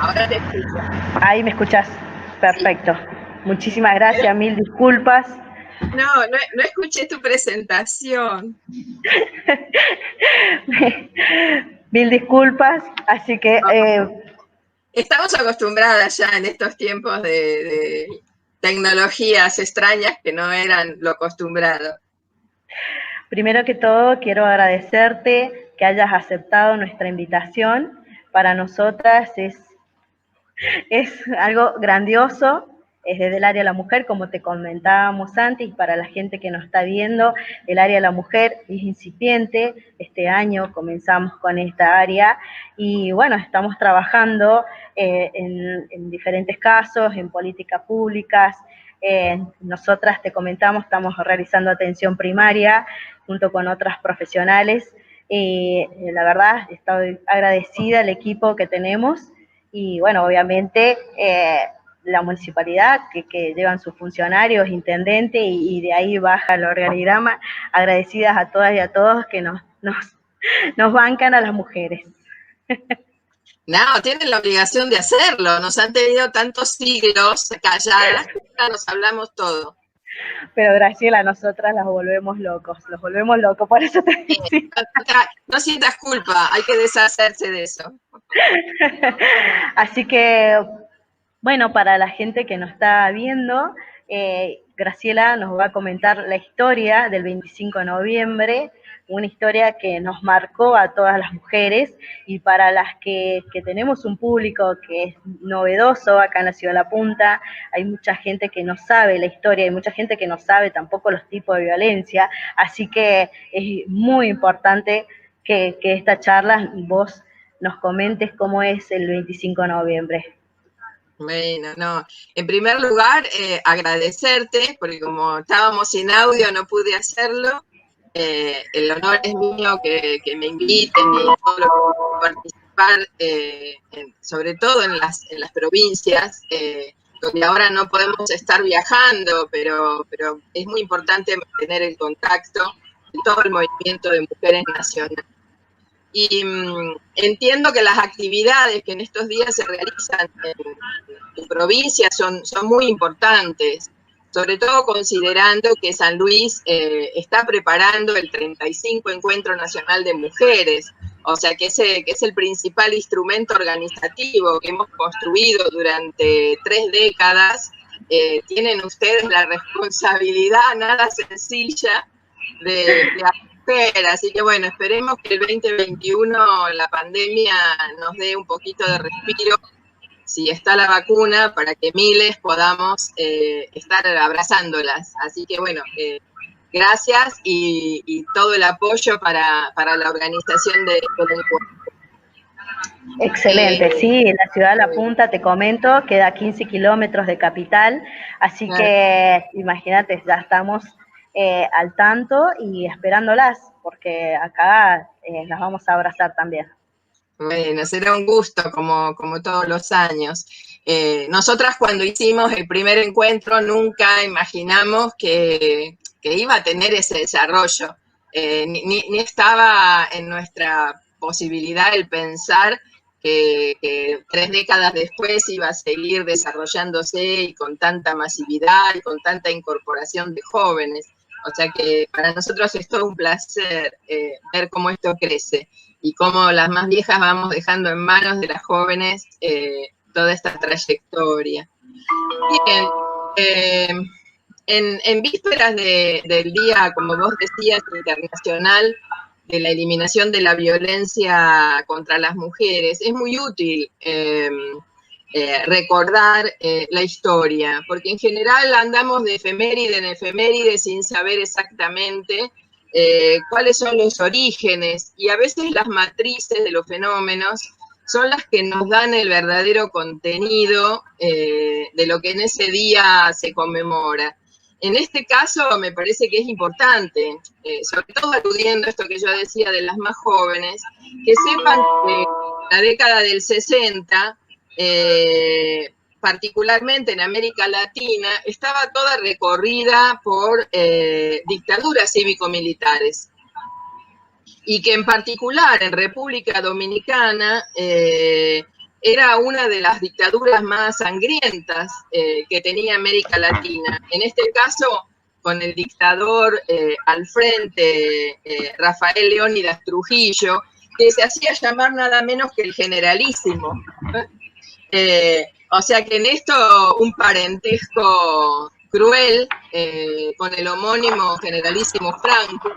Ahora te escucho. Ahí me escuchás. Perfecto. Muchísimas gracias, mil disculpas. No escuché tu presentación. Mil disculpas. Así que, Estamos acostumbradas ya en estos tiempos de tecnologías extrañas que no eran lo acostumbrado. primero que todo, quiero agradecerte que hayas aceptado nuestra invitación. Para nosotras es algo grandioso, es desde el área de la mujer, como te comentábamos antes, y para la gente que nos está viendo, el área de la mujer es incipiente. Este año comenzamos con esta área y bueno, estamos trabajando en diferentes casos, en políticas públicas. Nosotras, te comentamos, estamos realizando atención primaria junto con otras profesionales. La verdad, estoy agradecida al equipo que tenemos y bueno, obviamente la municipalidad que llevan sus funcionarios, intendente y de ahí baja el organigrama, agradecidas a todas y a todos que nos bancan a las mujeres. No, tienen la obligación de hacerlo. Nos han tenido tantos siglos calladas que ahora nos hablamos todo. Pero Graciela, nosotras las volvemos locos, los volvemos locos, por eso te decía. No sientas culpa, hay que deshacerse de eso. Así que, bueno, para la gente que nos está viendo, Graciela nos va a comentar la historia del 25 de noviembre, una historia que nos marcó a todas las mujeres y para las que tenemos un público que es novedoso acá en la Ciudad de La Punta, hay mucha gente que no sabe la historia, hay mucha gente que no sabe tampoco los tipos de violencia, así que es muy importante que esta charla vos nos comentes cómo es el 25 de noviembre. Bueno, no. En primer lugar, agradecerte, porque como estábamos sin audio no pude hacerlo. El honor es mío que me inviten y todo lo que participar, sobre todo en las provincias, donde ahora no podemos estar viajando, pero es muy importante mantener el contacto de todo el movimiento de mujeres nacionales. Y entiendo que las actividades que en estos días se realizan en tu provincia son muy importantes, sobre todo considerando que San Luis está preparando el 35 Encuentro Nacional de Mujeres, o sea que es el principal instrumento organizativo que hemos construido durante 3 décadas. Tienen ustedes la responsabilidad nada sencilla de así que bueno, esperemos que el 2021 la pandemia nos dé un poquito de respiro, si está la vacuna, para que miles podamos estar abrazándolas. Así que bueno, gracias y todo el apoyo para la organización del encuentro. Excelente, sí, la ciudad de La Punta, te comento, queda a 15 kilómetros de capital, así que imagínate, ya estamos al tanto y esperándolas, porque acá las vamos a abrazar también. Bueno, será un gusto como todos los años. Nosotras cuando hicimos el primer encuentro nunca imaginamos que iba a tener ese desarrollo. Ni estaba en nuestra posibilidad el pensar que 3 décadas después iba a seguir desarrollándose y con tanta masividad y con tanta incorporación de jóvenes. O sea que para nosotros es todo un placer ver cómo esto crece y cómo las más viejas vamos dejando en manos de las jóvenes toda esta trayectoria. Bien, en vísperas del día, como vos decías, internacional de la eliminación de la violencia contra las mujeres, es muy útil recordar la historia, porque en general andamos de efeméride en efeméride sin saber exactamente cuáles son los orígenes, y a veces las matrices de los fenómenos son las que nos dan el verdadero contenido de lo que en ese día se conmemora. En este caso me parece que es importante, sobre todo aludiendo a esto que yo decía de las más jóvenes, que sepan que la década del 60, particularmente en América Latina, estaba toda recorrida por dictaduras cívico-militares. Y que en particular en República Dominicana era una de las dictaduras más sangrientas que tenía América Latina. En este caso, con el dictador al frente, Rafael Leónidas Trujillo, que se hacía llamar nada menos que el generalísimo. O sea que en esto un parentesco cruel con el homónimo generalísimo Franco,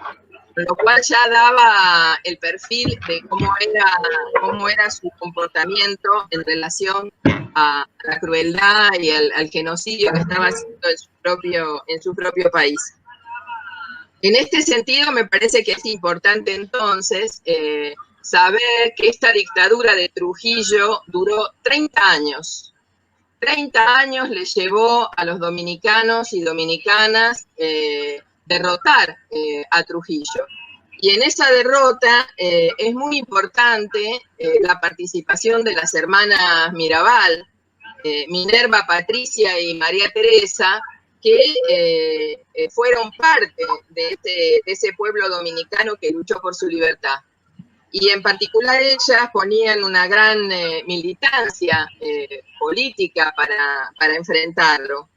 lo cual ya daba el perfil de cómo era su comportamiento en relación a la crueldad y al genocidio que estaba haciendo en su propio país. En este sentido, me parece que es importante entonces saber que esta dictadura de Trujillo duró 30 años. 30 años le llevó a los dominicanos y dominicanas derrotar a Trujillo. Y en esa derrota es muy importante la participación de las hermanas Mirabal, Minerva, Patricia y María Teresa, que fueron parte de ese pueblo dominicano que luchó por su libertad. Y en particular ellas ponían una gran militancia política para enfrentarlo.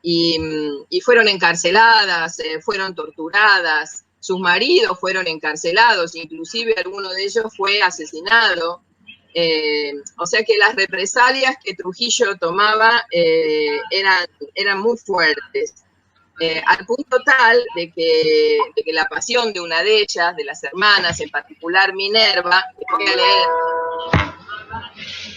Y fueron encarceladas, fueron torturadas, sus maridos fueron encarcelados, inclusive alguno de ellos fue asesinado. O sea que las represalias que Trujillo tomaba eran muy fuertes. Al punto tal de que la pasión de una de ellas, de las hermanas, en particular Minerva, que voy a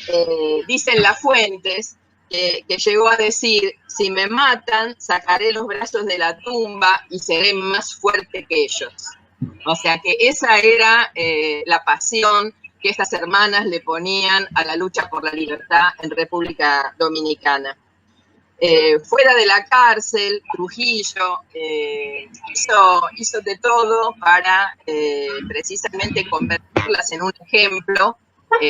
leer, dicen las fuentes, que llegó a decir: si me matan, sacaré los brazos de la tumba y seré más fuerte que ellos. O sea que esa era la pasión que estas hermanas le ponían a la lucha por la libertad en República Dominicana. Fuera de la cárcel, Trujillo hizo de todo para precisamente convertirlas en un ejemplo,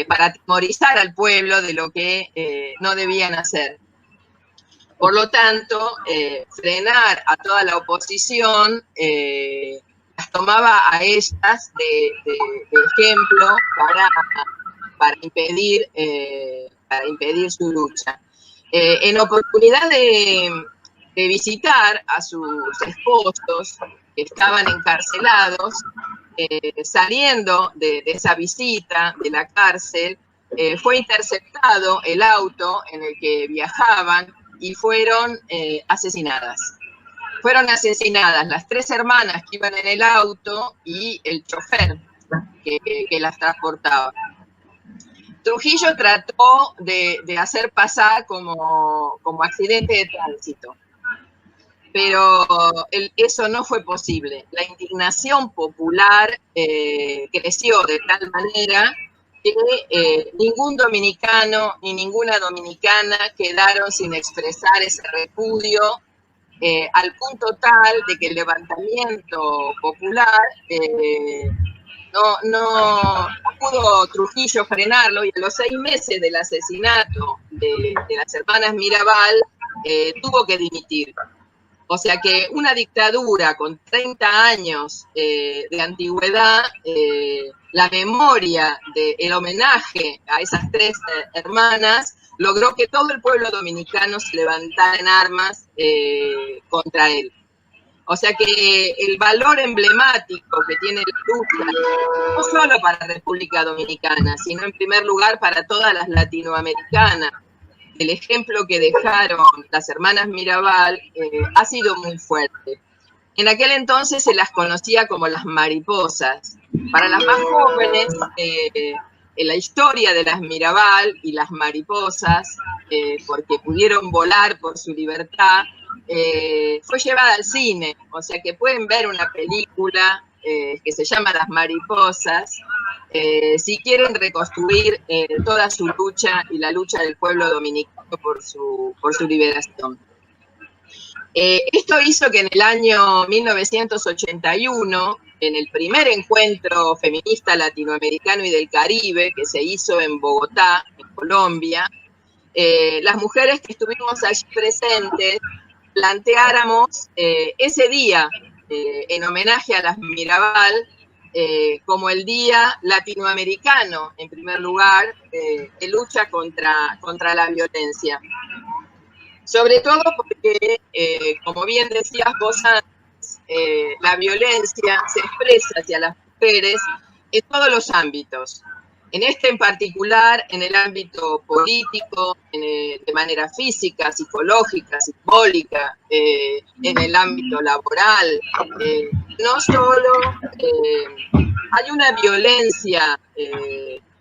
para atemorizar al pueblo de lo que no debían hacer. Por lo tanto, frenar a toda la oposición las tomaba a ellas de ejemplo para impedir su lucha. En oportunidad de visitar a sus esposos que estaban encarcelados, saliendo de esa visita de la cárcel, fue interceptado el auto en el que viajaban y fueron asesinadas. Fueron asesinadas las 3 hermanas que iban en el auto y el chofer que las transportaba. Trujillo trató de hacer pasar como accidente de tránsito, pero eso no fue posible. La indignación popular creció de tal manera que ningún dominicano ni ninguna dominicana quedaron sin expresar ese repudio, al punto tal de que el levantamiento popular no pudo Trujillo frenarlo, y a los 6 meses del asesinato de las hermanas Mirabal tuvo que dimitir. O sea que una dictadura con 30 años de antigüedad, la memoria del homenaje a esas 3 hermanas logró que todo el pueblo dominicano se levantara en armas contra él. O sea que el valor emblemático que tiene la lucha, no solo para la República Dominicana, sino en primer lugar para todas las latinoamericanas, el ejemplo que dejaron las hermanas Mirabal ha sido muy fuerte. En aquel entonces se las conocía como las mariposas. Para las más jóvenes, en la historia de las Mirabal y las mariposas, porque pudieron volar por su libertad, fue llevada al cine. O sea que pueden ver una película que se llama Las Mariposas, si quieren reconstruir toda su lucha y la lucha del pueblo dominicano por su liberación. Esto hizo que en el año 1981, en el primer encuentro feminista latinoamericano y del Caribe que se hizo en Bogotá, en Colombia, las mujeres que estuvimos allí presentes planteáramos ese día, en homenaje a las Mirabal, como el Día Latinoamericano, en primer lugar, de lucha contra la violencia. Sobre todo porque, como bien decías vos antes, la violencia se expresa hacia las mujeres en todos los ámbitos. En este en particular, en el ámbito político, de manera física, psicológica, simbólica, en el ámbito laboral. No solo hay una violencia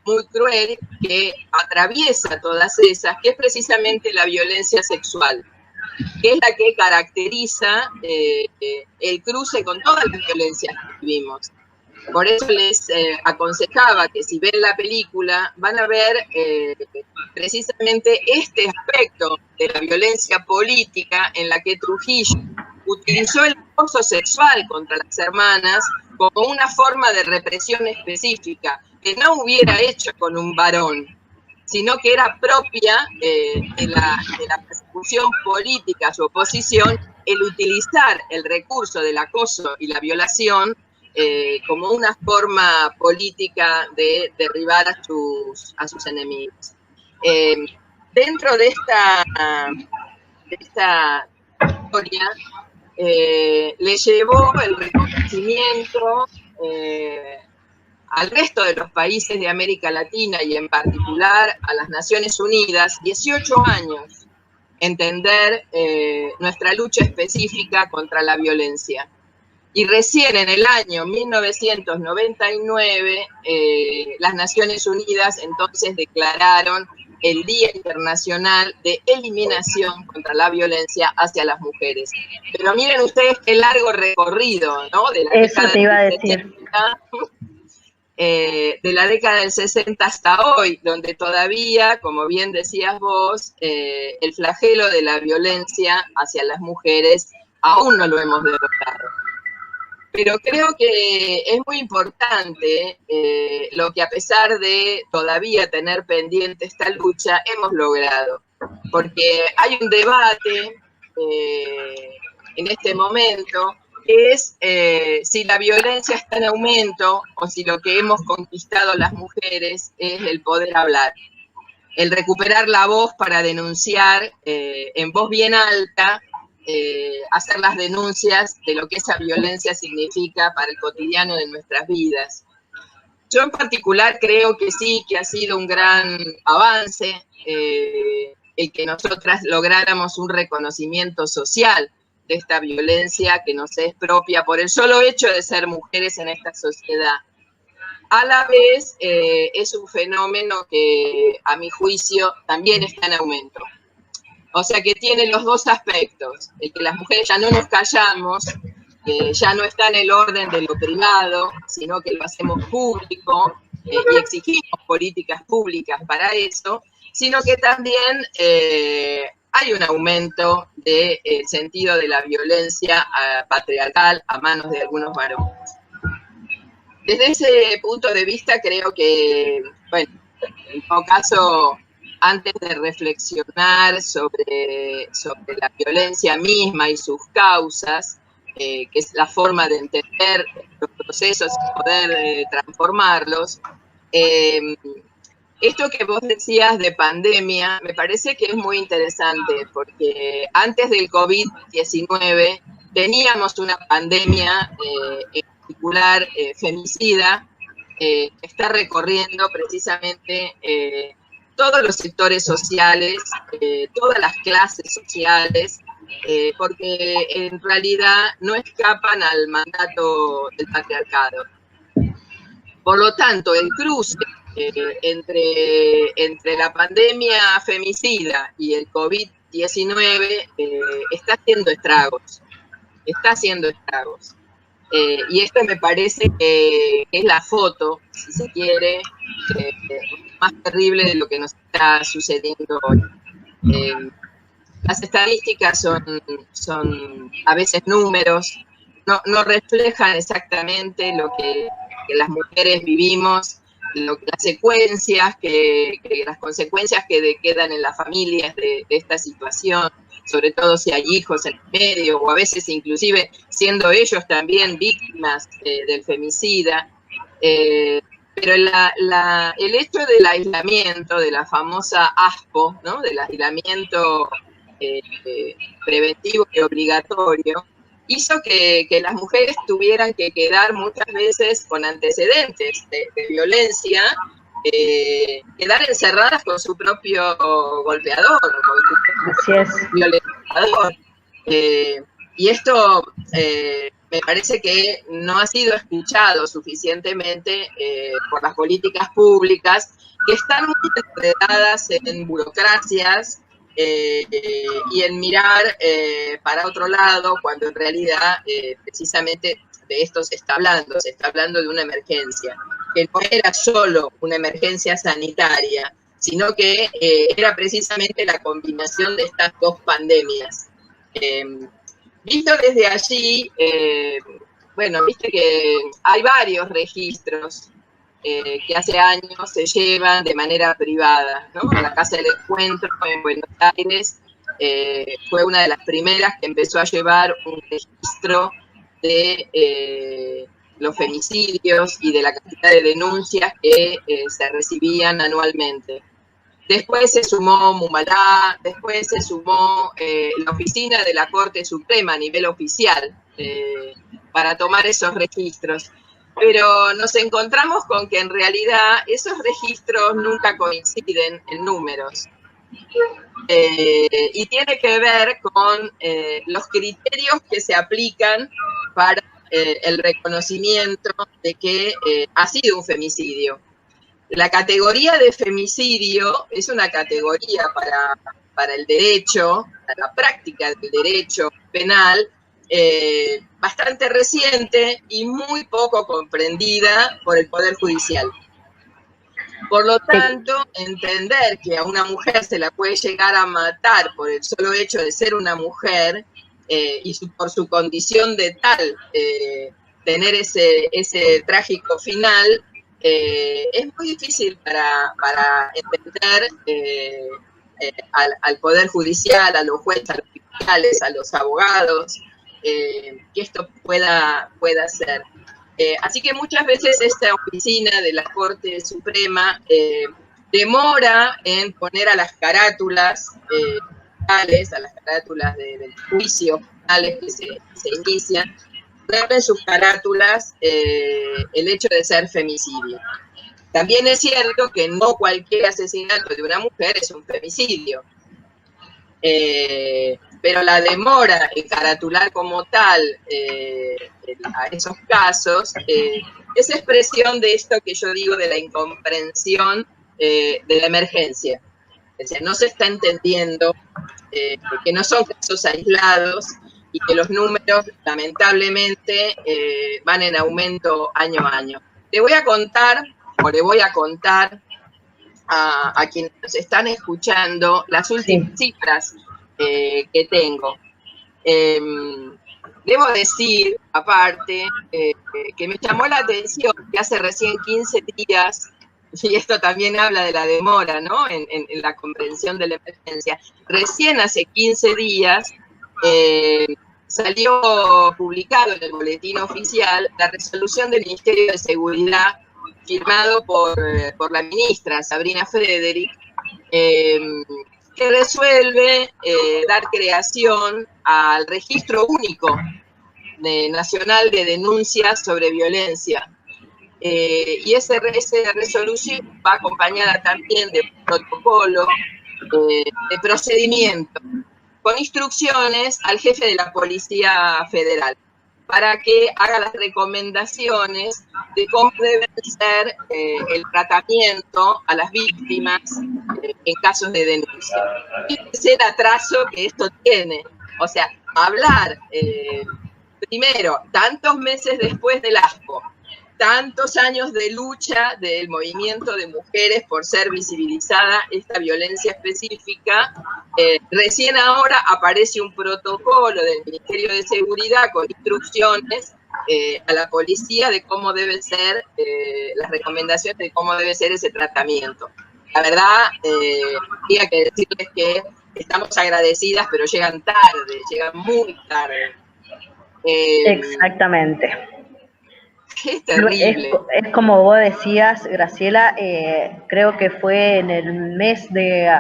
muy cruel que atraviesa todas esas, que es precisamente la violencia sexual, que es la que caracteriza el cruce con todas las violencias que vivimos. Por eso les aconsejaba que si ven la película van a ver precisamente este aspecto de la violencia política en la que Trujillo utilizó el acoso sexual contra las hermanas como una forma de represión específica que no hubiera hecho con un varón, sino que era propia de la persecución política, su oposición, el utilizar el recurso del acoso y la violación como una forma política de derribar a sus enemigos. Dentro de esta historia, le llevó el reconocimiento al resto de los países de América Latina y en particular a las Naciones Unidas, 18 años, entender nuestra lucha específica contra la violencia. Y recién en el año 1999, las Naciones Unidas entonces declararon el Día Internacional de Eliminación contra la Violencia hacia las Mujeres. Pero miren ustedes qué largo recorrido, ¿no? De la Eso te iba a decir. De la década del 60 hasta hoy, donde todavía, como bien decías vos, el flagelo de la violencia hacia las mujeres aún no lo hemos derrotado. Pero creo que es muy importante lo que a pesar de todavía tener pendiente esta lucha, hemos logrado. Porque hay un debate en este momento que es si la violencia está en aumento o si lo que hemos conquistado las mujeres es el poder hablar. El recuperar la voz para denunciar en voz bien alta, hacer las denuncias de lo que esa violencia significa para el cotidiano de nuestras vidas. Yo en particular creo que sí, que ha sido un gran avance el que nosotras lográramos un reconocimiento social de esta violencia que nos es propia por el solo hecho de ser mujeres en esta sociedad. A la vez es un fenómeno que a mi juicio también está en aumento. O sea que tiene los dos aspectos, el que las mujeres ya no nos callamos, ya no está en el orden de lo privado, sino que lo hacemos público y exigimos políticas públicas para eso, sino que también hay un aumento del sentido de la violencia patriarcal a manos de algunos varones. Desde ese punto de vista creo que, bueno, en todo caso, antes de reflexionar sobre la violencia misma y sus causas, que es la forma de entender los procesos y poder transformarlos, esto que vos decías de pandemia me parece que es muy interesante, porque antes del COVID-19 teníamos una pandemia en particular femicida que está recorriendo precisamente todos los sectores sociales, todas las clases sociales, porque en realidad no escapan al mandato del patriarcado. Por lo tanto, el cruce entre la pandemia femicida y el COVID-19 está haciendo estragos. Y esto me parece que es la foto, si se quiere, más terrible de lo que nos está sucediendo hoy. Las estadísticas son a veces números, no reflejan exactamente lo que las mujeres vivimos, las consecuencias que quedan en las familias de esta situación, sobre todo si hay hijos en el medio, o a veces inclusive siendo ellos también víctimas del femicida. Pero el hecho del aislamiento, de la famosa ASPO, ¿no? Del aislamiento preventivo y obligatorio, hizo que las mujeres tuvieran que quedar muchas veces con antecedentes de violencia, quedar encerradas con su propio golpeador, con su propio violentador. Y esto me parece que no ha sido escuchado suficientemente por las políticas públicas, que están muy enredadas en burocracias y en mirar para otro lado, cuando en realidad precisamente de esto se está hablando de una emergencia, que no era solo una emergencia sanitaria, sino que era precisamente la combinación de estas dos pandemias. Visto desde allí, bueno, viste que hay varios registros que hace años se llevan de manera privada, ¿no? La Casa del Encuentro en Buenos Aires fue una de las primeras que empezó a llevar un registro de los femicidios y de la cantidad de denuncias que se recibían anualmente. Después se sumó Mumalá, después se sumó la oficina de la Corte Suprema a nivel oficial para tomar esos registros. Pero nos encontramos con que en realidad esos registros nunca coinciden en números. Y tiene que ver con los criterios que se aplican para el reconocimiento de que ha sido un femicidio. La categoría de femicidio es una categoría para el derecho, para la práctica del derecho penal, bastante reciente y muy poco comprendida por el Poder Judicial. Por lo tanto, entender que a una mujer se la puede llegar a matar por el solo hecho de ser una mujer y por su condición de tal tener ese trágico final, es muy difícil para entender al Poder Judicial, a los jueces, a los fiscales, a los abogados, que esto pueda ser. Así que muchas veces esta oficina de la Corte Suprema demora en poner a las carátulas finales, a las carátulas del juicio finales que se inician, poner en sus carátulas el hecho de ser femicidio. También es cierto que no cualquier asesinato de una mujer es un femicidio. Pero la demora en caratular como tal a esos casos es expresión de esto que yo digo de la incomprensión de la emergencia. Es decir, no se está entendiendo que no son casos aislados y que los números lamentablemente van en aumento año a año. Le voy a contar a quienes nos están escuchando las últimas cifras que tengo. Debo decir, aparte, que me llamó la atención que hace recién 15 días, y esto también habla de la demora, ¿no? En la comprensión de la emergencia. Recién hace 15 días salió publicado en el boletín oficial la resolución del Ministerio de Seguridad firmado por la ministra Sabrina Frederick, que resuelve dar creación al registro único nacional de denuncias sobre violencia. Y esa resolución va acompañada también de un protocolo de procedimiento con instrucciones al jefe de la Policía Federal para que haga las recomendaciones de cómo debe ser el tratamiento a las víctimas en casos de denuncia. Es el atraso que esto tiene. O sea, hablar primero, tantos meses después del ASPO, tantos años de lucha del movimiento de mujeres por ser visibilizada esta violencia específica, recién ahora aparece un protocolo del Ministerio de Seguridad con instrucciones a la policía de cómo debe ser, las recomendaciones de cómo debe ser ese tratamiento. La verdad, habría que decirles que estamos agradecidas, pero llegan tarde, llegan muy tarde. Exactamente. Es terrible. Es como vos decías, Graciela, creo que fue en el mes de,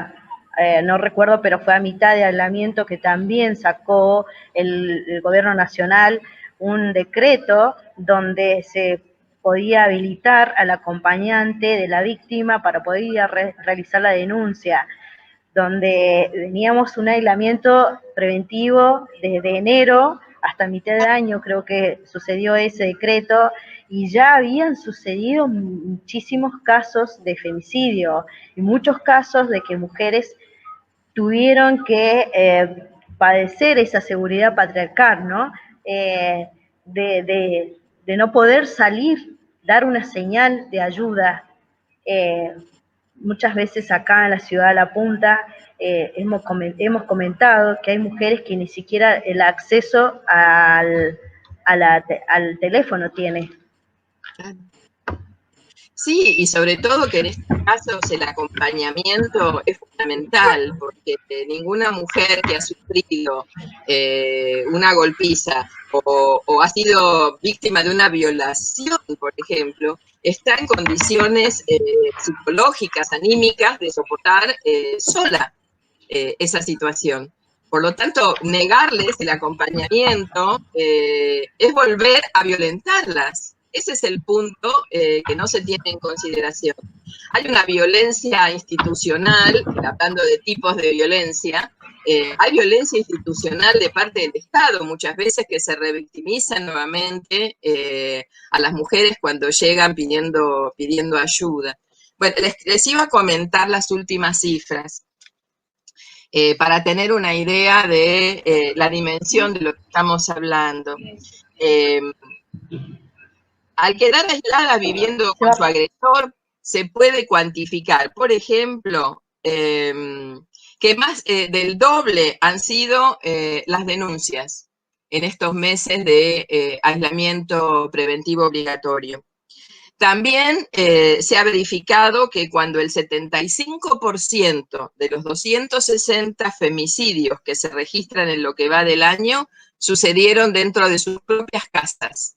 no recuerdo, pero fue a mitad de aislamiento que también sacó el gobierno nacional un decreto donde se podía habilitar al acompañante de la víctima para poder ir a realizar la denuncia, donde teníamos un aislamiento preventivo desde enero hasta mitad de año, creo que sucedió ese decreto, y ya habían sucedido muchísimos casos de femicidio y muchos casos de que mujeres tuvieron que padecer esa seguridad patriarcal, ¿no? Eh, de no poder salir, dar una señal de ayuda. Eh, Muchas veces acá en la ciudad de La Punta hemos comentado que hay mujeres que ni siquiera el acceso al teléfono tienen. Sí, y sobre todo que en estos casos el acompañamiento es fundamental, porque ninguna mujer que ha sufrido una golpiza o ha sido víctima de una violación, por ejemplo, está en condiciones psicológicas, anímicas, de soportar sola esa situación. Por lo tanto, negarles el acompañamiento es volver a violentarlas. Ese es el punto que no se tiene en consideración. Hay una violencia institucional, hablando de tipos de violencia, hay violencia institucional de parte del Estado, muchas veces que se revictimizan nuevamente a las mujeres cuando llegan pidiendo ayuda. Bueno, les iba a comentar las últimas cifras. Para tener una idea de la dimensión de lo que estamos hablando. Al quedar aislada viviendo con su agresor, se puede cuantificar, por ejemplo, que más del doble han sido las denuncias en estos meses de aislamiento preventivo obligatorio. También se ha verificado que cuando el 75% de los 260 femicidios que se registran en lo que va del año sucedieron dentro de sus propias casas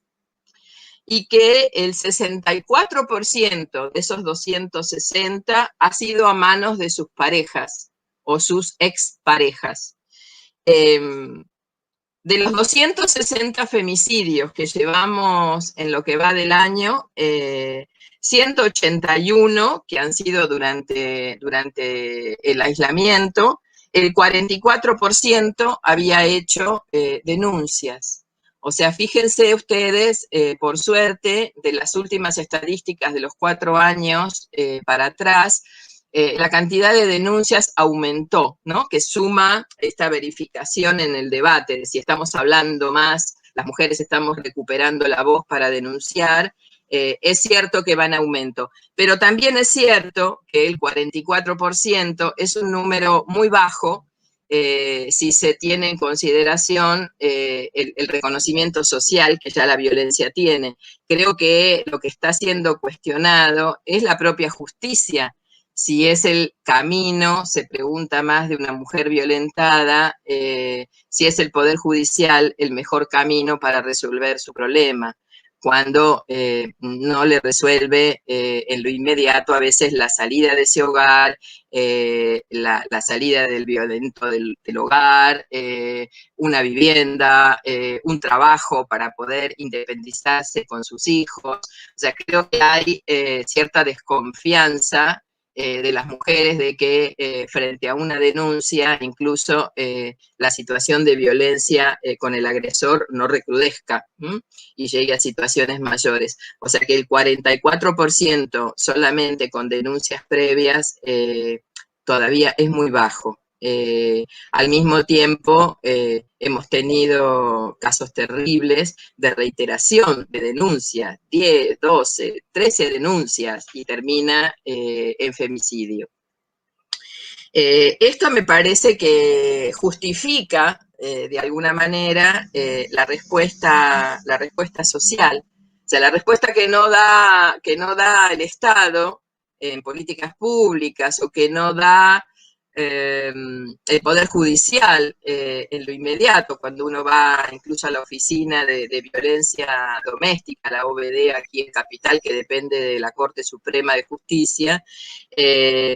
y que el 64% de esos 260 ha sido a manos de sus parejas o sus exparejas. De los 260 femicidios que llevamos en lo que va del año, 181 que han sido durante el aislamiento, el 44% había hecho denuncias. O sea, fíjense ustedes, por suerte, de las últimas estadísticas de los 4 años para atrás, la cantidad de denuncias aumentó, ¿no? Que suma esta verificación en el debate de si estamos hablando más, las mujeres estamos recuperando la voz para denunciar. Es cierto que va en aumento, pero también es cierto que el 44% es un número muy bajo si se tiene en consideración el reconocimiento social que ya la violencia tiene. Creo que lo que está siendo cuestionado es la propia justicia. Si es el camino, se pregunta más de una mujer violentada, si es el Poder Judicial el mejor camino para resolver su problema, cuando no le resuelve en lo inmediato a veces la salida de ese hogar, la salida del violento del hogar, una vivienda, un trabajo para poder independizarse con sus hijos. O sea, creo que hay cierta desconfianza de las mujeres de que frente a una denuncia, incluso la situación de violencia con el agresor no recrudezca y llegue a situaciones mayores. O sea que el 44% solamente con denuncias previas todavía es muy bajo. Al mismo tiempo, hemos tenido casos terribles de reiteración de denuncias, 10, 12, 13 denuncias y termina en femicidio. Esto me parece que justifica de alguna manera la respuesta social. O sea, la respuesta que no da el Estado en políticas públicas o que no da el Poder Judicial en lo inmediato, cuando uno va incluso a la oficina de violencia doméstica, la OVD aquí en Capital, que depende de la Corte Suprema de Justicia,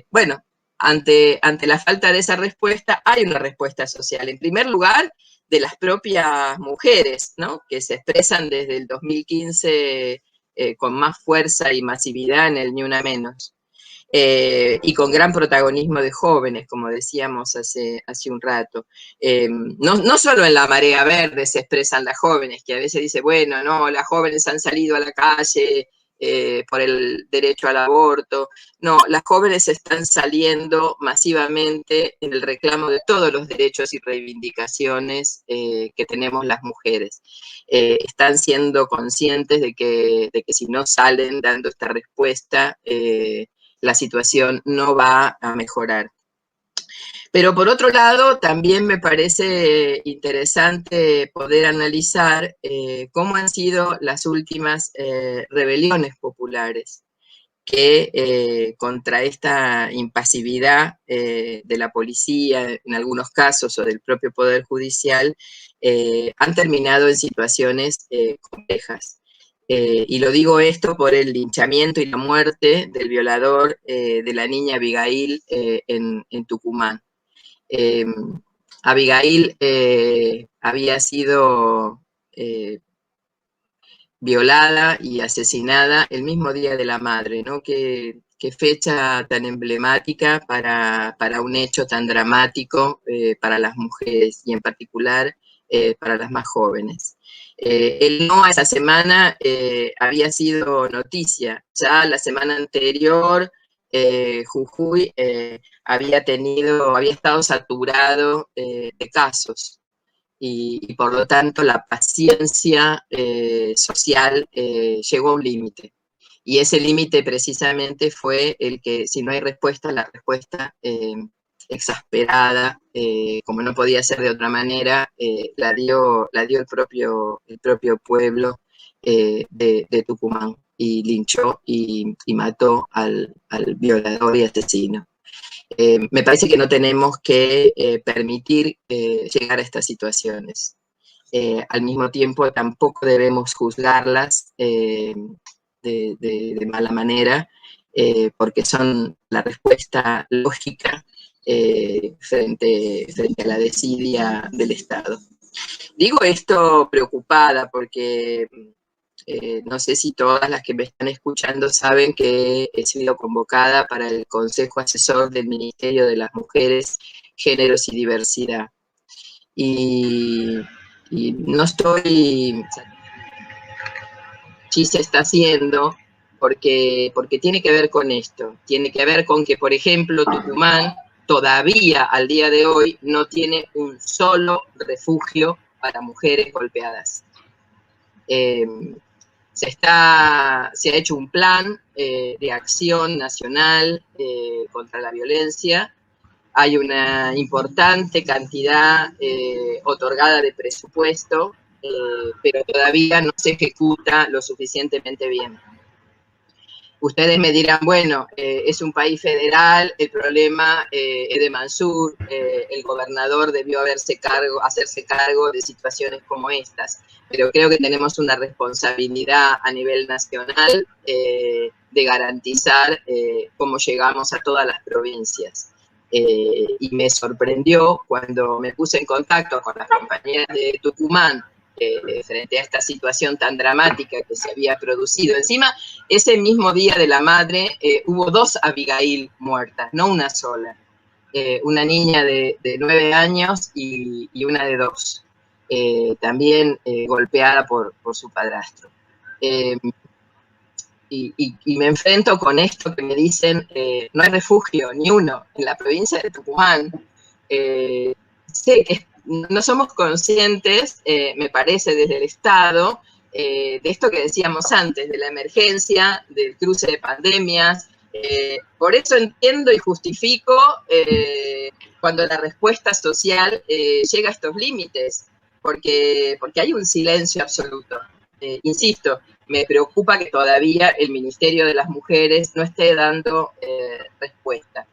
bueno, ante la falta de esa respuesta, hay una respuesta social. En primer lugar, de las propias mujeres, ¿no? Que se expresan desde el 2015 con más fuerza y masividad en el Ni Una Menos. Y con gran protagonismo de jóvenes, como decíamos hace un rato. No solo en la marea verde se expresan las jóvenes, que a veces dice, bueno, no, las jóvenes han salido a la calle por el derecho al aborto. No, las jóvenes están saliendo masivamente en el reclamo de todos los derechos y reivindicaciones que tenemos las mujeres. Están siendo conscientes de que si no salen dando esta respuesta, la situación no va a mejorar. Pero por otro lado, también me parece interesante poder analizar cómo han sido las últimas rebeliones populares que contra esta impasividad de la policía, en algunos casos, o del propio Poder Judicial, han terminado en situaciones complejas. Y lo digo esto por el linchamiento y la muerte del violador de la niña Abigail en Tucumán. Abigail había sido violada y asesinada el mismo Día de la Madre, ¿no? Qué fecha tan emblemática para un hecho tan dramático para las mujeres y en particular para las más jóvenes. El no a esa semana había sido noticia. Ya la semana anterior, Jujuy había estado saturado de casos. Y por lo tanto la paciencia social llegó a un límite. Y ese límite precisamente fue el que, si no hay respuesta, la respuesta exasperada, como no podía ser de otra manera, la dio el propio pueblo de Tucumán, y linchó y mató al violador y asesino. Me parece que no tenemos que permitir llegar a estas situaciones. Al mismo tiempo, tampoco debemos juzgarlas de mala manera, porque son la respuesta lógica frente a la desidia del Estado. Digo esto preocupada porque no sé si todas las que me están escuchando saben que he sido convocada para el Consejo Asesor del Ministerio de las Mujeres, Géneros y Diversidad. Y no estoy... Sí se está haciendo porque tiene que ver con esto. Tiene que ver con que, por ejemplo, Tucumán todavía al día de hoy no tiene un solo refugio para mujeres golpeadas. Se ha hecho un plan de acción nacional contra la violencia. Hay una importante cantidad otorgada de presupuesto, pero todavía no se ejecuta lo suficientemente bien. Ustedes me dirán, bueno, es un país federal, el problema es de Mansur, el gobernador debió hacerse cargo de situaciones como estas, pero creo que tenemos una responsabilidad a nivel nacional de garantizar cómo llegamos a todas las provincias. Y me sorprendió cuando me puse en contacto con las compañeras de Tucumán, frente a esta situación tan dramática que se había producido. Encima, ese mismo Día de la Madre hubo 2 Abigail muertas, no una sola. Una niña de 9 años y una de 2, también golpeada por su padrastro. Y me enfrento con esto que me dicen, no hay refugio, ni uno, en la provincia de Tucumán. Sé que no somos conscientes, me parece, desde el Estado, de esto que decíamos antes, de la emergencia, del cruce de pandemias. Por eso entiendo y justifico cuando la respuesta social llega a estos límites, porque hay un silencio absoluto. Insisto, me preocupa que todavía el Ministerio de las Mujeres no esté dando respuesta.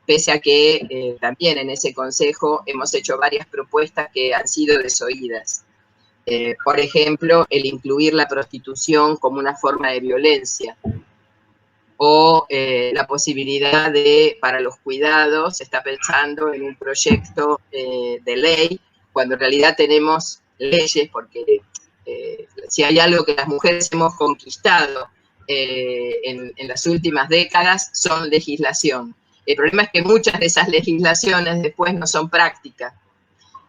pese a que también en ese consejo hemos hecho varias propuestas que han sido desoídas. Por ejemplo, el incluir la prostitución como una forma de violencia, o la posibilidad de, para los cuidados, se está pensando en un proyecto de ley, cuando en realidad tenemos leyes, porque si hay algo que las mujeres hemos conquistado en las últimas décadas, son legislación. El problema es que muchas de esas legislaciones después no son prácticas.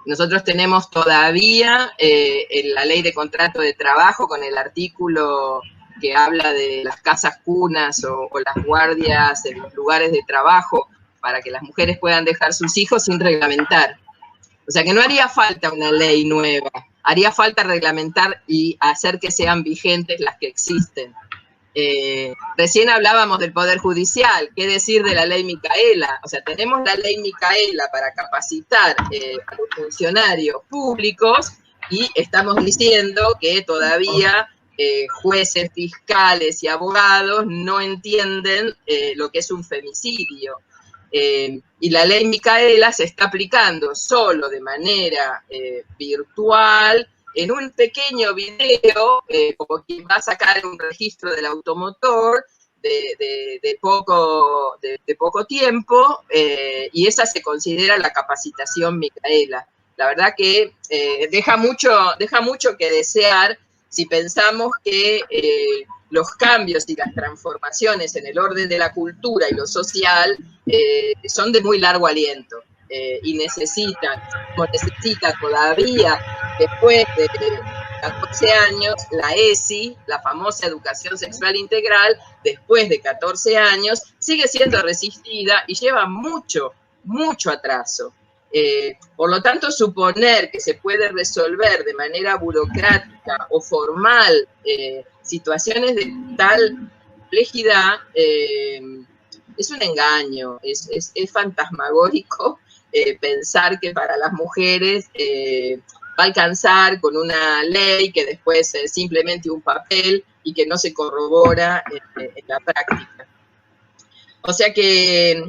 Nosotros tenemos todavía la ley de contrato de trabajo con el artículo que habla de las casas cunas o las guardias en los lugares de trabajo para que las mujeres puedan dejar sus hijos sin reglamentar. O sea que no haría falta una ley nueva, haría falta reglamentar y hacer que sean vigentes las que existen. Recién hablábamos del Poder Judicial, ¿qué decir de la ley Micaela? O sea, tenemos la ley Micaela para capacitar a los funcionarios públicos y estamos diciendo que todavía jueces, fiscales y abogados no entienden lo que es un femicidio. Y la ley Micaela se está aplicando solo de manera virtual, en un pequeño video, como quien va a sacar un registro del automotor de poco tiempo, y esa se considera la capacitación Micaela. La verdad que deja mucho que desear si pensamos que los cambios y las transformaciones en el orden de la cultura y lo social son de muy largo aliento. Y necesita todavía, después de 14 años, la ESI, la famosa educación sexual integral, después de 14 años, sigue siendo resistida y lleva mucho atraso. Por lo tanto, suponer que se puede resolver de manera burocrática o formal situaciones de tal complejidad es un engaño, es fantasmagórico pensar que para las mujeres va a alcanzar con una ley que después es simplemente un papel y que no se corrobora en la práctica. O sea que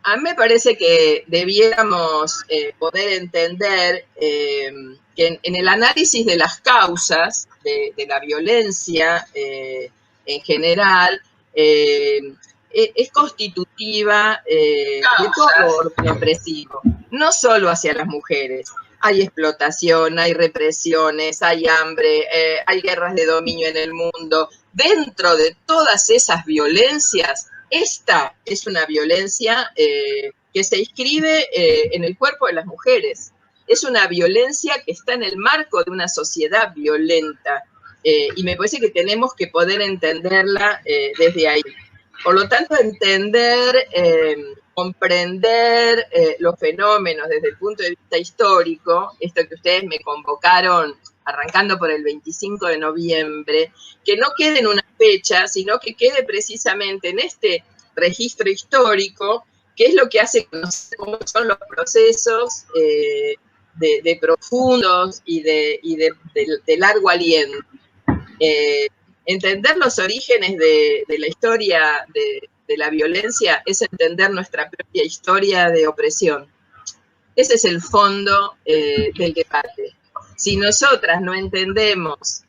a mí me parece que debiéramos poder entender que en el análisis de las causas de la violencia en general, es constitutiva de todo orden opresivo, no solo hacia las mujeres. Hay explotación, hay represiones, hay hambre, hay guerras de dominio en el mundo. Dentro de todas esas violencias, esta es una violencia que se inscribe en el cuerpo de las mujeres. Es una violencia que está en el marco de una sociedad violenta. Y me parece que tenemos que poder entenderla desde ahí. Por lo tanto, entender, comprender los fenómenos desde el punto de vista histórico, esto que ustedes me convocaron arrancando por el 25 de noviembre, que no quede en una fecha, sino que quede precisamente en este registro histórico, que es lo que hace conocer cómo son los procesos de profundos y de largo aliento. Entender los orígenes de la historia de la violencia es entender nuestra propia historia de opresión. Ese es el fondo del debate. Si nosotras no entendemos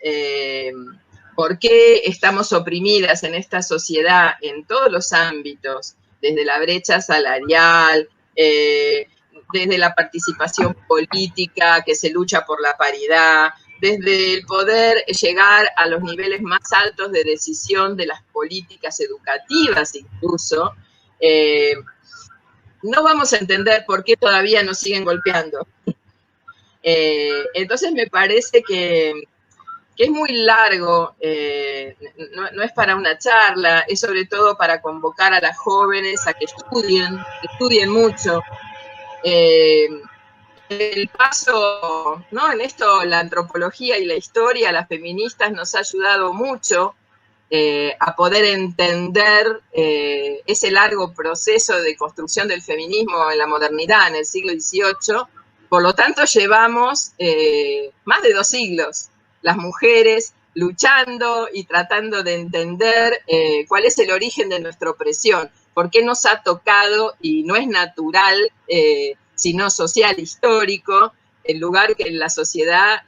por qué estamos oprimidas en esta sociedad en todos los ámbitos, desde la brecha salarial, desde la participación política que se lucha por la paridad, desde el poder llegar a los niveles más altos de decisión de las políticas educativas incluso, no vamos a entender por qué todavía nos siguen golpeando. Entonces me parece que es muy largo, no es para una charla, es sobre todo para convocar a las jóvenes a que estudien mucho. El paso, ¿no? En esto, la antropología y la historia, las feministas nos ha ayudado mucho a poder entender ese largo proceso de construcción del feminismo en la modernidad, en el siglo XVIII. Por lo tanto, llevamos más de 2 siglos, las mujeres luchando y tratando de entender cuál es el origen de nuestra opresión. por qué nos ha tocado y no es natural, sino social, histórico, el lugar que en la sociedad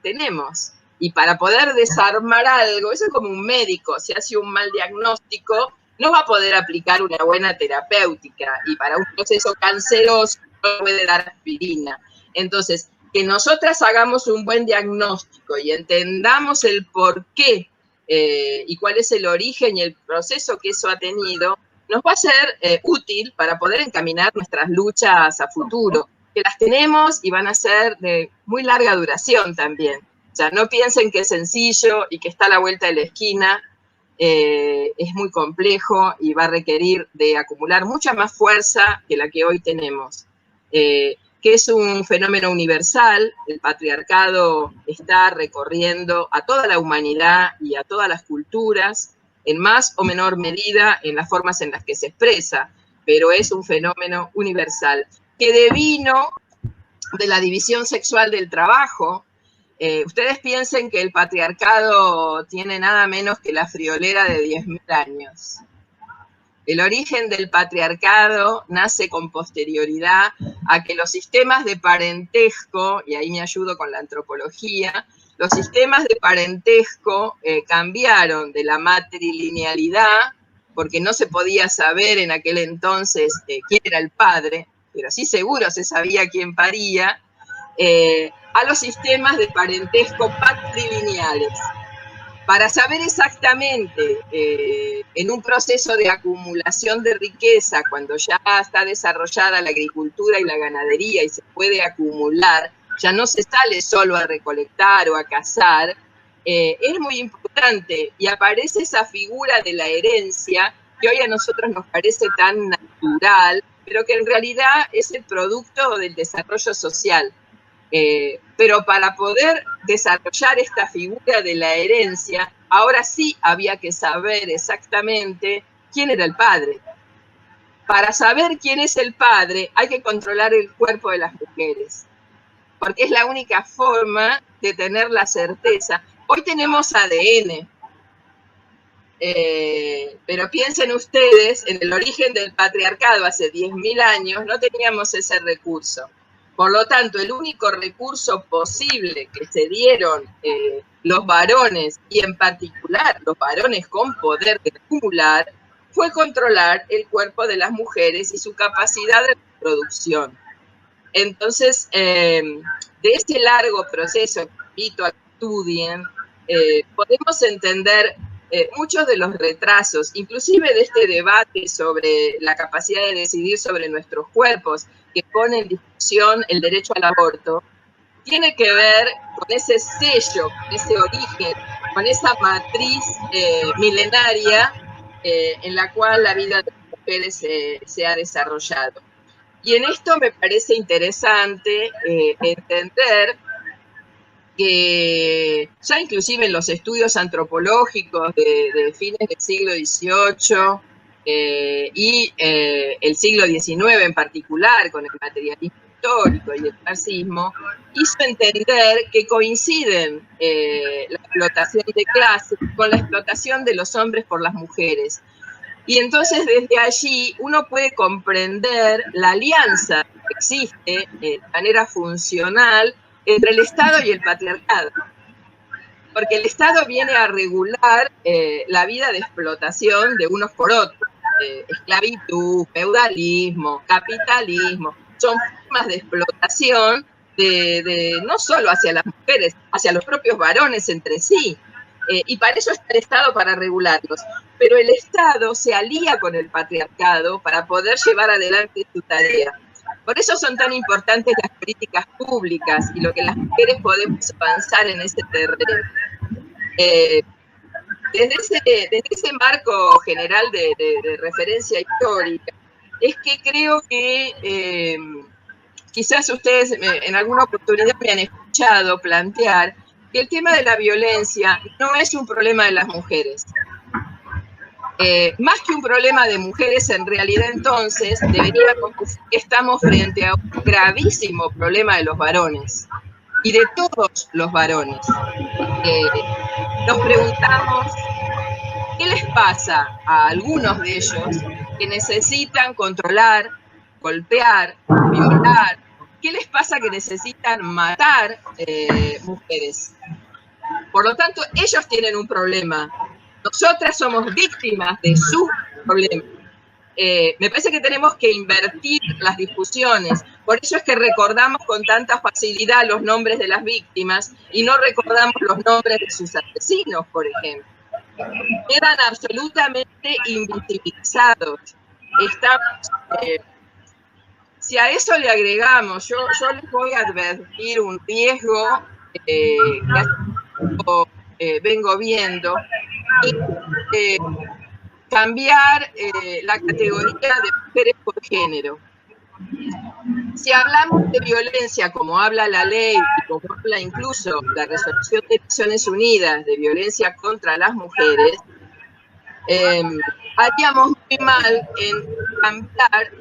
tenemos. Y para poder desarmar algo, eso es como un médico, si hace un mal diagnóstico, no va a poder aplicar una buena terapéutica, y para un proceso canceroso no puede dar aspirina. Entonces, que nosotras hagamos un buen diagnóstico y entendamos el por qué y cuál es el origen y el proceso que eso ha tenido, nos va a ser útil para poder encaminar nuestras luchas a futuro, que las tenemos y van a ser de muy larga duración también. O sea, no piensen que es sencillo y que está a la vuelta de la esquina. Es muy complejo y va a requerir de acumular mucha más fuerza que la que hoy tenemos. Que es un fenómeno universal. El patriarcado está recorriendo a toda la humanidad y a todas las culturas, en más o menor medida en las formas en las que se expresa, pero es un fenómeno universal, que devino de la división sexual del trabajo. Ustedes piensen que el patriarcado tiene nada menos que la friolera de 10.000 años. El origen del patriarcado nace con posterioridad a que los sistemas de parentesco, y ahí me ayudo con la antropología, los sistemas de parentesco cambiaron de la matrilinealidad, porque no se podía saber en aquel entonces quién era el padre, pero sí seguro se sabía quién paría, a los sistemas de parentesco patrilineales. Para saber exactamente, en un proceso de acumulación de riqueza, cuando ya está desarrollada la agricultura y la ganadería y se puede acumular, ya no se sale solo a recolectar o a cazar, es muy importante, y aparece esa figura de la herencia que hoy a nosotros nos parece tan natural, pero que en realidad es el producto del desarrollo social. Pero para poder desarrollar esta figura de la herencia, ahora sí había que saber exactamente quién era el padre. Para saber quién es el padre, hay que controlar el cuerpo de las mujeres, porque es la única forma de tener la certeza. Hoy tenemos ADN, pero piensen ustedes, en el origen del patriarcado hace 10.000 años no teníamos ese recurso. Por lo tanto, el único recurso posible que se dieron los varones, y en particular los varones con poder de acumular, fue controlar el cuerpo de las mujeres y su capacidad de reproducción. Entonces, de este largo proceso que invito a que estudien, podemos entender muchos de los retrasos, inclusive de este debate sobre la capacidad de decidir sobre nuestros cuerpos, que pone en discusión el derecho al aborto, tiene que ver con ese sello, con ese origen, con esa matriz milenaria en la cual la vida de las mujeres se ha desarrollado. Y en esto me parece interesante entender que ya inclusive en los estudios antropológicos de fines del siglo XVIII y el siglo XIX en particular, con el materialismo histórico y el marxismo, hizo entender que coinciden la explotación de clases con la explotación de los hombres por las mujeres. Y entonces desde allí uno puede comprender la alianza que existe de manera funcional entre el Estado y el patriarcado. Porque el Estado viene a regular la vida de explotación de unos por otros. Esclavitud, feudalismo, capitalismo, son formas de explotación no solo hacia las mujeres, hacia los propios varones entre sí. Y para eso está el Estado, para regularlos. Pero el Estado se alía con el patriarcado para poder llevar adelante su tarea. Por eso son tan importantes las políticas públicas y lo que las mujeres podemos avanzar en ese terreno. Desde ese marco general de referencia histórica, es que creo que quizás ustedes en alguna oportunidad me han escuchado plantear que el tema de la violencia no es un problema de las mujeres. Más que un problema de mujeres, en realidad entonces deberíamos decir que estamos frente a un gravísimo problema de los varones, y de todos los varones. Nos preguntamos, ¿qué les pasa a algunos de ellos que necesitan controlar, golpear, violar. ¿Qué les pasa que necesitan matar mujeres? Por lo tanto, ellos tienen un problema. Nosotras somos víctimas de su problema. Me parece que tenemos que invertir las discusiones. Por eso es que recordamos con tanta facilidad los nombres de las víctimas y no recordamos los nombres de sus asesinos, por ejemplo. Quedan absolutamente invisibilizados. Si a eso le agregamos, yo les voy a advertir un riesgo que vengo viendo, y cambiar la categoría de mujeres por género. Si hablamos de violencia, como habla la ley y como habla incluso la Resolución de Naciones Unidas de violencia contra las mujeres, haríamos muy mal en cambiar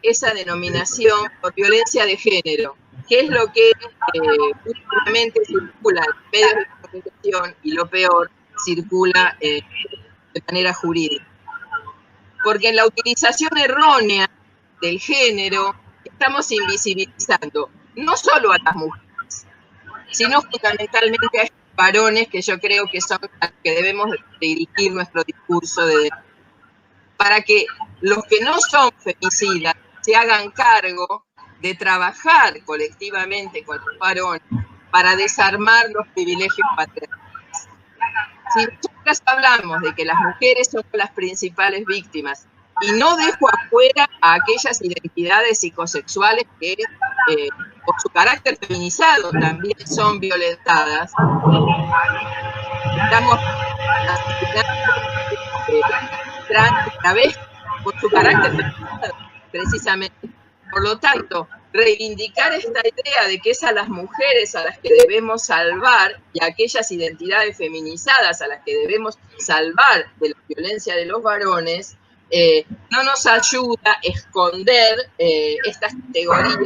esa denominación por violencia de género, que es lo que últimamente circula en medios de comunicación y lo peor, circula de manera jurídica. Porque en la utilización errónea del género estamos invisibilizando no solo a las mujeres, sino fundamentalmente a estos varones que yo creo que son a los que debemos dirigir nuestro discurso para que los que no son femicidas se hagan cargo de trabajar colectivamente con los varones para desarmar los privilegios patriarcales. Si nosotras hablamos de que las mujeres son las principales víctimas y no dejo afuera a aquellas identidades psicosexuales que por su carácter feminizado también son violentadas, estamos por su carácter feminizado, precisamente. Por lo tanto, reivindicar esta idea de que es a las mujeres a las que debemos salvar y a aquellas identidades feminizadas a las que debemos salvar de la violencia de los varones, no nos ayuda a esconder estas categorías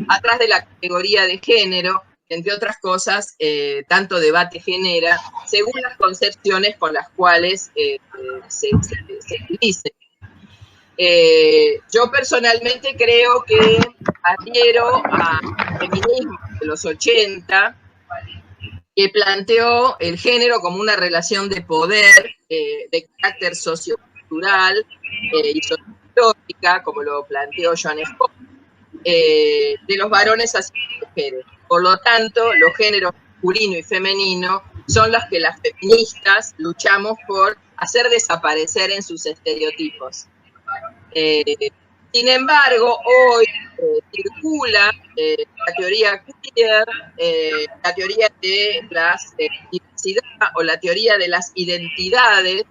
atrás de la categoría de género, que entre otras cosas tanto debate genera, según las concepciones con las cuales se dicen. Yo personalmente creo que adhiero al feminismo de los 80, que planteó el género como una relación de poder de carácter sociocultural y sociológica, como lo planteó Joan Scott, de los varones hacia las mujeres. Por lo tanto, los géneros masculino y femenino son los que las feministas luchamos por hacer desaparecer en sus estereotipos. Sin embargo, hoy circula la teoría queer, la teoría de la diversidad o la teoría de las identidades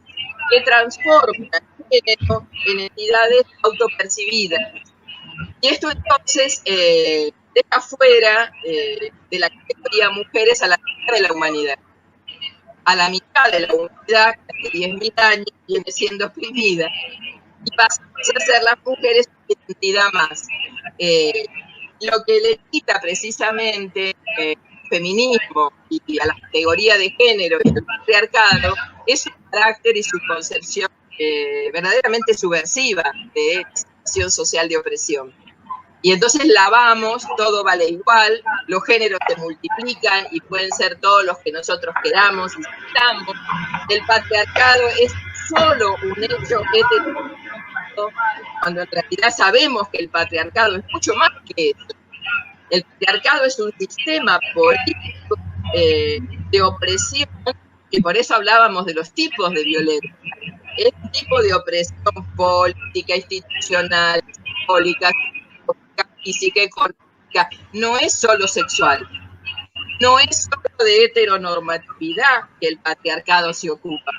que transforman el género en entidades autopercibidas. Y esto entonces deja fuera de la categoría mujeres a la mitad de la humanidad. A la mitad de la humanidad, que hace 10.000 años viene siendo oprimida, y pasamos a ser las mujeres una identidad más. Lo que le quita precisamente feminismo y a la categoría de género y al patriarcado es su carácter y su concepción verdaderamente subversiva de situación social de opresión. Y entonces lavamos, todo vale igual, los géneros se multiplican y pueden ser todos los que nosotros queramos y necesitamos. El patriarcado es solo un hecho heteronormativo, cuando en realidad sabemos que el patriarcado es mucho más que eso. El patriarcado es un sistema político de opresión, y por eso hablábamos de los tipos de violencia. Es un tipo de opresión política, institucional, simbólica, física, económica. No es solo sexual, no es solo de heteronormatividad que el patriarcado se ocupa.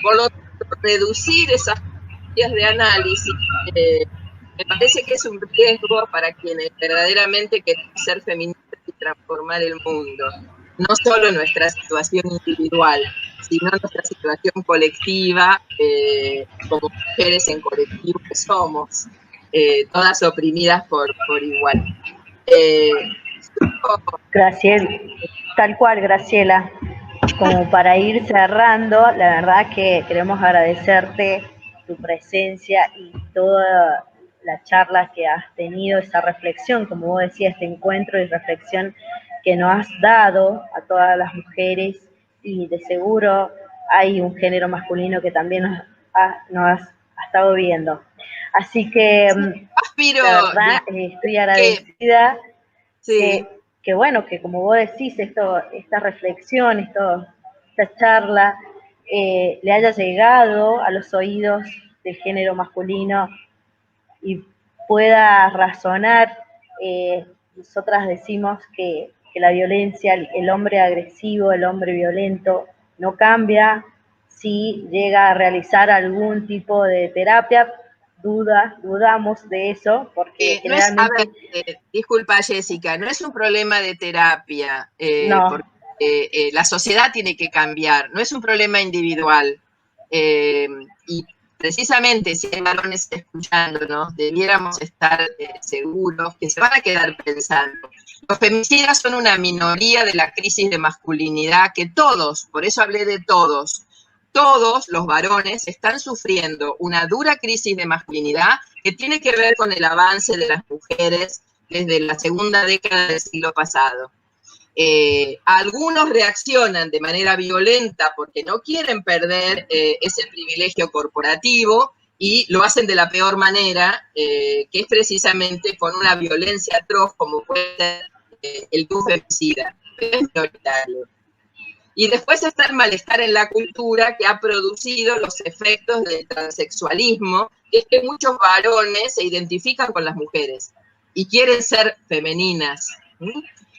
Por lo tanto, reducir esas categorías de análisis me parece que es un riesgo para quienes verdaderamente quieren ser feministas y transformar el mundo. No solo nuestra situación individual, sino nuestra situación colectiva, como mujeres en colectivo que somos, todas oprimidas por igual. Graciela, tal cual, Graciela. Como para ir cerrando, la verdad que queremos agradecerte tu presencia y toda la charla que has tenido, esa reflexión, como vos decías, este encuentro y reflexión que nos has dado a todas las mujeres, y de seguro hay un género masculino que también nos ha estado viendo. Así que, Aspiro, la verdad, estoy que, agradecida sí. que bueno, que como vos decís, esta reflexión, esta charla, le haya llegado a los oídos del género masculino y pueda razonar. Nosotras decimos que la violencia, el hombre agresivo, el hombre violento, no cambia si llega a realizar algún tipo de terapia. Dudamos de eso, porque No es, a generalmente ver, disculpa Jessica, no es un problema de terapia, no. porque la sociedad tiene que cambiar, no es un problema individual. Y precisamente si hay varones escuchándonos, debiéramos estar seguros que se van a quedar pensando. Los femicidas son una minoría de la crisis de masculinidad que todos, por eso hablé de todos los varones están sufriendo una dura crisis de masculinidad que tiene que ver con el avance de las mujeres desde la segunda década del siglo pasado. Algunos reaccionan de manera violenta porque no quieren perder ese privilegio corporativo y lo hacen de la peor manera, que es precisamente con una violencia atroz como puede ser el femicida, pero es minoritario. Y después está el malestar en la cultura que ha producido los efectos del transexualismo, que es que muchos varones se identifican con las mujeres y quieren ser femeninas.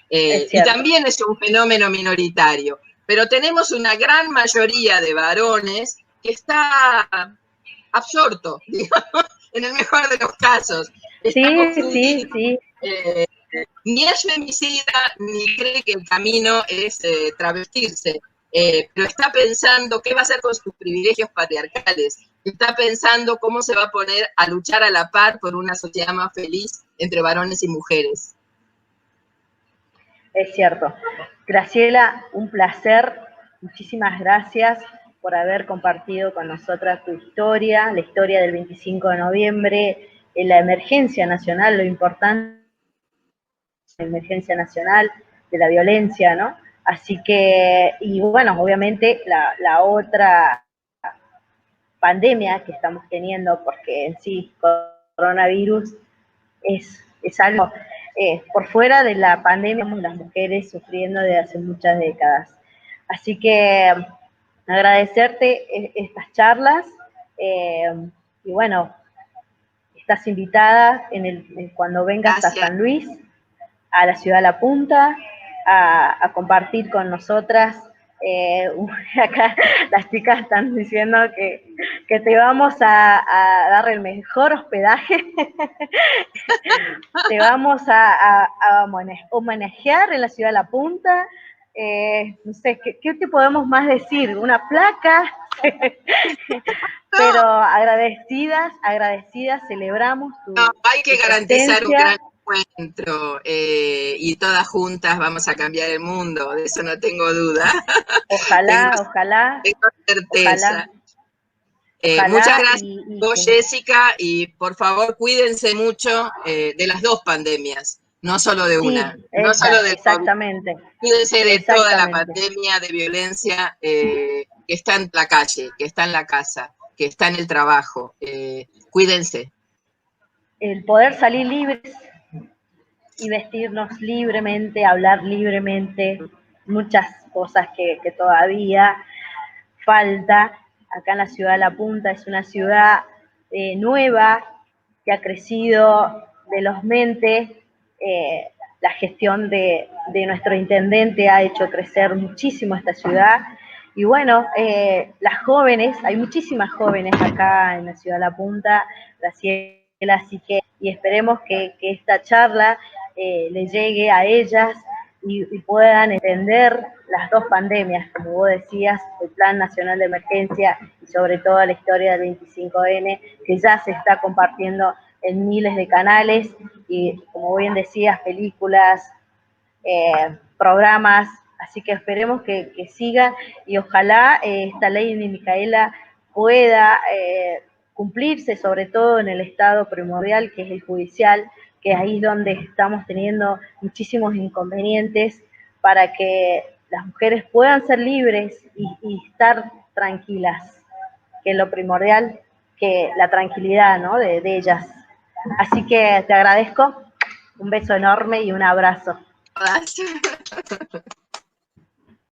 Y también es un fenómeno minoritario, pero tenemos una gran mayoría de varones que está absorto, digamos, en el mejor de los casos. Está confundido. Sí. Ni es femicida, ni cree que el camino es travestirse, pero está pensando qué va a hacer con sus privilegios patriarcales, está pensando cómo se va a poner a luchar a la par por una sociedad más feliz entre varones y mujeres. Es cierto. Graciela, un placer. Muchísimas gracias por haber compartido con nosotras tu historia, la historia del 25 de noviembre, la emergencia nacional, lo importante de la emergencia nacional, de la violencia, ¿no? Así que, y bueno, obviamente la otra pandemia que estamos teniendo, porque en sí coronavirus es algo por fuera de la pandemia, las mujeres sufriendo desde hace muchas décadas. Así que agradecerte estas charlas, y bueno, estás invitada cuando vengas a Gracias. San Luis, a la ciudad de La Punta, a compartir con nosotras. Acá las chicas están diciendo que te vamos a dar el mejor hospedaje, te vamos a homenajear en la ciudad de La Punta. No sé, ¿qué te podemos más decir? ¿Una placa? Pero agradecidas, celebramos hay que tu garantizar un gran presencia. encuentro y todas juntas vamos a cambiar el mundo, de eso no tengo duda. tengo, Ojalá, tengo certeza. Muchas ojalá, gracias vos, Jessica, y por favor cuídense mucho de las dos pandemias, no solo de una, sí, no solo del COVID. exactamente, Cuídense de toda la exactamente. pandemia de violencia que está en la calle, que está en la casa, que está en el trabajo. Cuídense. El poder salir libres y vestirnos libremente, hablar libremente, muchas cosas que todavía falta. Acá en la ciudad de La Punta es una ciudad nueva que ha crecido velozmente. La gestión de nuestro intendente ha hecho crecer muchísimo esta ciudad. Y bueno, las jóvenes, hay muchísimas jóvenes acá en la ciudad de La Punta, Graciela, así que, y esperemos que esta charla le llegue a ellas y puedan entender las dos pandemias, como vos decías, el Plan Nacional de Emergencia y sobre todo la historia del 25N, que ya se está compartiendo en miles de canales y, como bien decías, películas, programas, así que esperemos que siga y ojalá esta ley de Micaela pueda cumplirse, sobre todo en el estado primordial, que es el judicial, que ahí es donde estamos teniendo muchísimos inconvenientes para que las mujeres puedan ser libres y estar tranquilas, que es lo primordial, que la tranquilidad, ¿no?, de ellas. Así que te agradezco, un beso enorme y un abrazo. Todas.